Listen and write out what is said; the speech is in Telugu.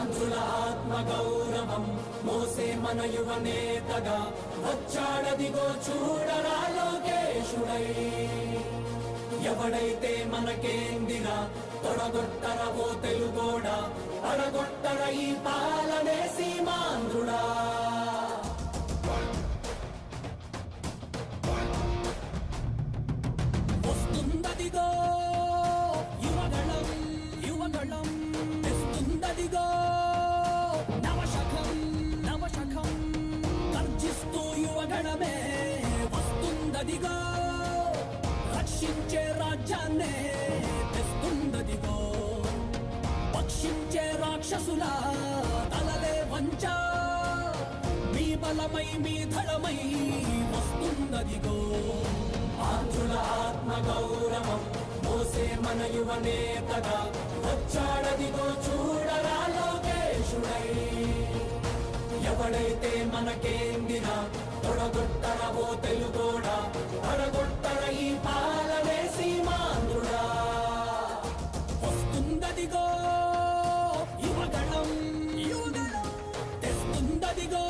ఆంధ్రుల ఆత్మ గౌరవం మోసే మన యువ నేతగా వచ్చాడదిగో చూడరా లోకేశుడై. ఎవడైతే మనకేందిరా తొడగొట్టరవో తెలుగోడా, అడగొట్టర ఈ పాలనే సీమాంధ్రుడా. వస్తుందదిగో యువగళం యువగళం, తెస్తుందదిగో నవశకం నవశకం, గర్జిస్తూ యువగణమే వస్తుందదిగో, రక్షించే రాజ్యాన్నే తెస్తుందదిగో, పక్షించే రాక్షసుల తలలే వంచ, మీ బలమై మీ ధళమై వస్తుందదిగో. ఆంధ్రుల ఆత్మ గౌరవం మోసే మన యువ నేతగా వచ్చాడదిగో చూడరా లోకేశుడై. ఎవడైతే మనకేందినా తొడగొట్టరవో తెలుగోడా, అడగొట్టర ఈ పాలనే సీమాంధ్రుడా. వస్తుందదిగో యువగణం యువగణం, తెస్తుందదిగో